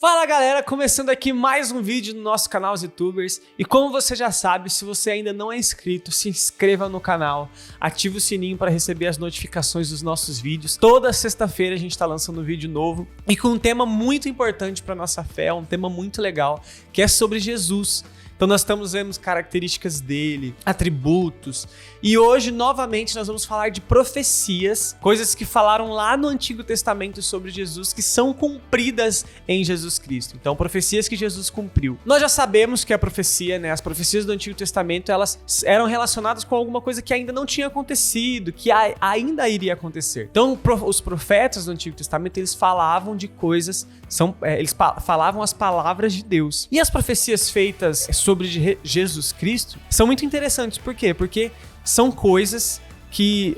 Fala galera, começando aqui mais um vídeo no nosso canal Os YouTubers. E como você já sabe, se você ainda não é inscrito, se inscreva no canal, ative o sininho para receber as notificações dos nossos vídeos. Toda sexta-feira a gente está lançando um vídeo novo e com um tema muito importante para nossa fé, um tema muito legal, que é sobre Jesus. Então nós estamos vendo características dele, atributos, e hoje novamente nós vamos falar de profecias, coisas que falaram lá no Antigo Testamento sobre Jesus, que são cumpridas em Jesus Cristo. Então profecias que Jesus cumpriu. Nós já sabemos que a profecia, as profecias do Antigo Testamento, elas eram relacionadas com alguma coisa que ainda não tinha acontecido, que ainda iria acontecer. Então os profetas do Antigo Testamento, eles falavam de coisas, eles falavam as palavras de Deus. E as profecias feitas sobre Jesus Cristo são muito interessantes. Por quê? Porque são coisas que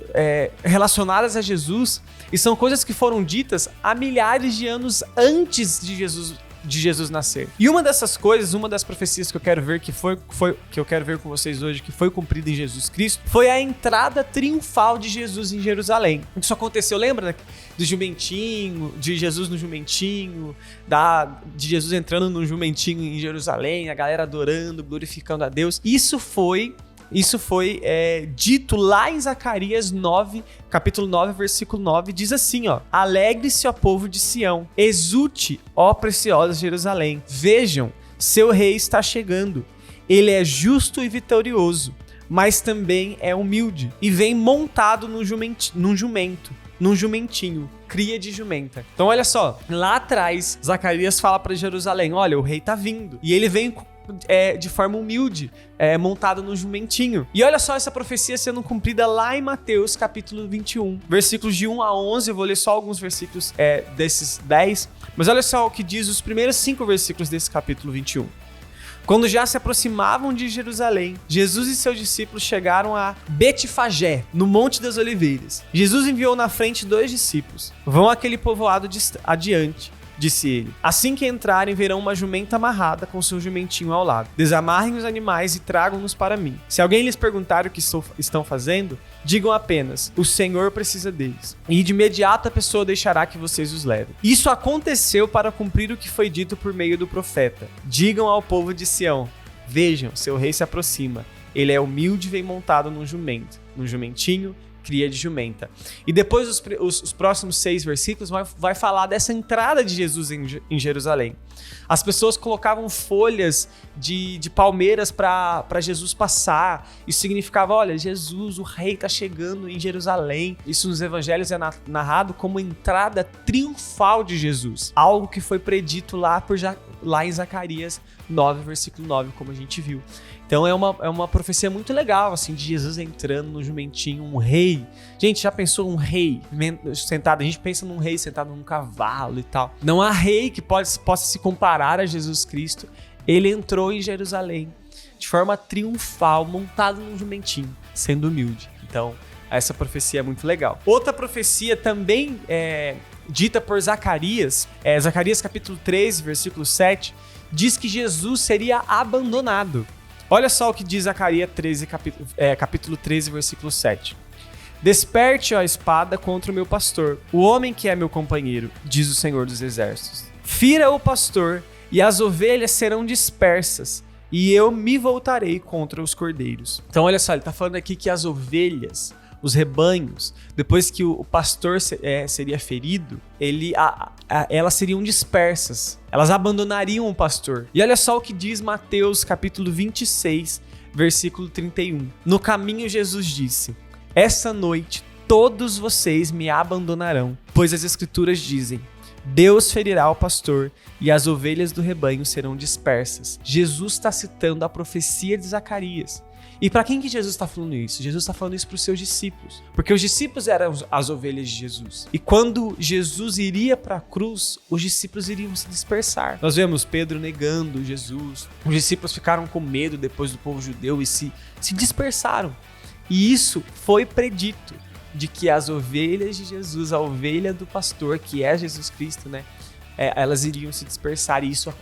relacionadas a Jesus e são coisas que foram ditas há milhares de anos antes de Jesus nascer. E uma dessas coisas, uma das profecias que eu quero ver que eu quero ver com vocês hoje, que foi cumprida em Jesus Cristo, foi a entrada triunfal de Jesus em Jerusalém. Isso aconteceu, lembra do jumentinho, de Jesus no jumentinho, de Jesus entrando no jumentinho em Jerusalém, a galera adorando, glorificando a Deus. Isso foi dito lá em Zacarias 9, capítulo 9, versículo 9, diz assim, ó: Alegre-se, ó povo de Sião, exulte, ó preciosa Jerusalém. Vejam, seu rei está chegando. Ele é justo e vitorioso, mas também é humilde, e vem montado num jumentinho, cria de jumenta. Então olha só, lá atrás, Zacarias fala para Jerusalém, olha, o rei tá vindo, e ele vem de forma humilde, montado no jumentinho. E olha só essa profecia sendo cumprida lá em Mateus capítulo 21, versículos de 1 a 11, eu vou ler só alguns versículos desses 10, mas olha só o que diz os primeiros 5 versículos desse capítulo 21. Quando já se aproximavam de Jerusalém, Jesus e seus discípulos chegaram a Betfagé, no Monte das Oliveiras. Jesus enviou na frente 2 discípulos. Vão àquele povoado adiante, disse ele. Assim que entrarem, verão uma jumenta amarrada com seu jumentinho ao lado. Desamarrem os animais e tragam-nos para mim. Se alguém lhes perguntar o que estão fazendo, digam apenas, o Senhor precisa deles. E de imediato a pessoa deixará que vocês os levem. Isso aconteceu para cumprir o que foi dito por meio do profeta. Digam ao povo de Sião, vejam, seu rei se aproxima. Ele é humilde e vem montado num jumentinho, cria de jumenta. E depois os próximos 6 versículos vai falar dessa entrada de Jesus em Jerusalém. As pessoas colocavam folhas de palmeiras para Jesus passar. Isso significava, olha, Jesus, o rei está chegando em Jerusalém. Isso nos evangelhos é narrado como entrada triunfal de Jesus. Algo que foi predito lá em Zacarias 9, versículo 9, como a gente viu. Então é uma profecia muito legal, assim, de Jesus entrando no jumentinho, um rei. Gente, já pensou um rei sentado? A gente pensa num rei sentado num cavalo e tal. Não há rei que possa se comparar a Jesus Cristo. Ele entrou em Jerusalém de forma triunfal, montado num jumentinho, sendo humilde. Então, essa profecia é muito legal. Outra profecia também dita por Zacarias, Zacarias capítulo 13, versículo 7, diz que Jesus seria abandonado. Olha só o que diz Zacarias 13, capítulo 13, versículo 7. Desperte, ó espada, contra o meu pastor, o homem que é meu companheiro, diz o Senhor dos Exércitos. Fira o pastor, e as ovelhas serão dispersas, e eu me voltarei contra os cordeiros. Então olha só, ele está falando aqui que as ovelhas, os rebanhos, depois que o pastor seria ferido, elas seriam dispersas, elas abandonariam o pastor. E olha só o que diz Mateus capítulo 26, versículo 31. No caminho Jesus disse, essa noite todos vocês me abandonarão, pois as escrituras dizem, Deus ferirá o pastor e as ovelhas do rebanho serão dispersas. Jesus está citando a profecia de Zacarias. E para quem que Jesus está falando isso? Jesus está falando isso para os seus discípulos. Porque os discípulos eram as ovelhas de Jesus. E quando Jesus iria para a cruz, os discípulos iriam se dispersar. Nós vemos Pedro negando Jesus. Os discípulos ficaram com medo depois do povo judeu e se dispersaram. E isso foi predito, de que as ovelhas de Jesus, a ovelha do pastor, que é Jesus Cristo, elas iriam se dispersar, e isso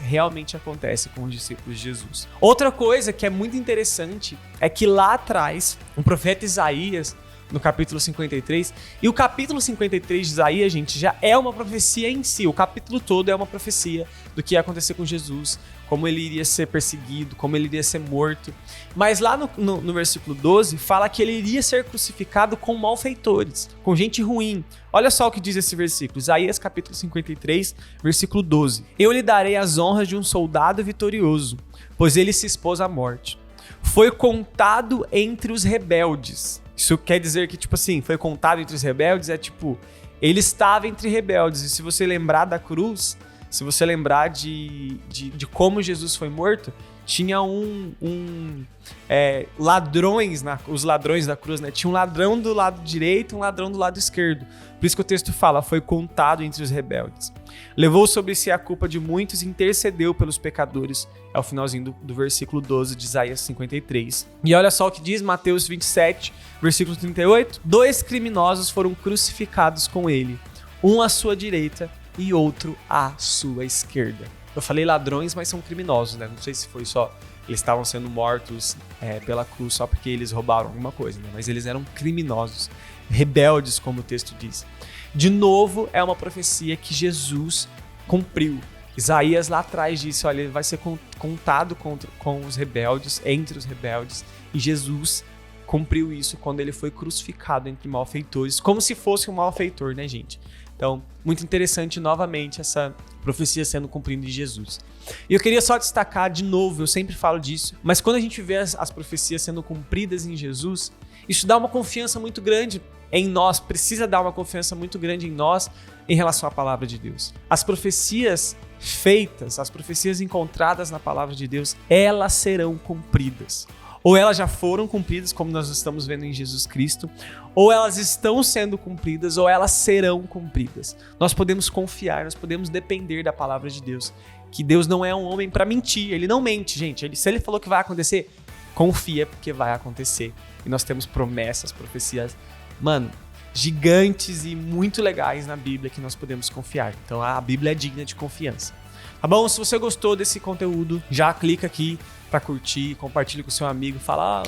realmente acontece com os discípulos de Jesus. Outra coisa que é muito interessante é que lá atrás, o profeta Isaías no capítulo 53. E o capítulo 53 de Isaías, gente, já é uma profecia em si. O capítulo todo é uma profecia do que ia acontecer com Jesus, como ele iria ser perseguido, como ele iria ser morto. Mas lá no versículo 12, fala que ele iria ser crucificado com malfeitores, com gente ruim. Olha só o que diz esse versículo, Isaías capítulo 53, versículo 12. Eu lhe darei as honras de um soldado vitorioso, pois ele se expôs à morte. Foi contado entre os rebeldes. Isso quer dizer que, tipo assim, foi contado entre os rebeldes, é tipo, ele estava entre rebeldes. E se você lembrar da cruz, se você lembrar de como Jesus foi morto, tinha ladrões, os ladrões da cruz, né? Tinha um ladrão do lado direito e um ladrão do lado esquerdo. Por isso que o texto fala, foi contado entre os rebeldes. Levou sobre si a culpa de muitos e intercedeu pelos pecadores. É o finalzinho do versículo 12 de Isaías 53. E olha só o que diz Mateus 27, versículo 38. 2 criminosos foram crucificados com ele, um à sua direita e outro à sua esquerda. Eu falei ladrões, mas são criminosos, né? Não sei se foi só eles estavam sendo mortos pela cruz só porque eles roubaram alguma coisa, né? Mas eles eram criminosos, rebeldes, como o texto diz. De novo, é uma profecia que Jesus cumpriu. Isaías lá atrás disse, olha, ele vai ser contado com os rebeldes, entre os rebeldes, e Jesus cumpriu isso quando ele foi crucificado entre malfeitores, como se fosse um malfeitor, né, gente? Então, muito interessante novamente essa profecia sendo cumprida em Jesus. E eu queria só destacar de novo, eu sempre falo disso, mas quando a gente vê as profecias sendo cumpridas em Jesus, isso dá uma confiança muito grande em nós, precisa dar uma confiança muito grande em nós em relação à palavra de Deus. As profecias feitas, as profecias encontradas na palavra de Deus, elas serão cumpridas. Ou elas já foram cumpridas, como nós estamos vendo em Jesus Cristo, ou elas estão sendo cumpridas, ou elas serão cumpridas. Nós podemos confiar, nós podemos depender da palavra de Deus, que Deus não é um homem para mentir, ele não mente, gente. Se ele falou que vai acontecer, confia porque vai acontecer. E nós temos promessas, profecias, gigantes e muito legais na Bíblia que nós podemos confiar. Então a Bíblia é digna de confiança. Tá bom? Se você gostou desse conteúdo, já clica aqui pra curtir, compartilha com seu amigo, fala,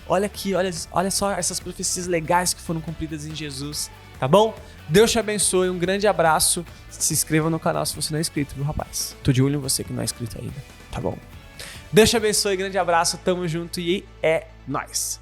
olha aqui, olha só essas profecias legais que foram cumpridas em Jesus, tá bom? Deus te abençoe, um grande abraço, se inscreva no canal se você não é inscrito, viu, rapaz? Tô de olho em você que não é inscrito ainda, tá bom? Deus te abençoe, grande abraço, tamo junto e é nóis!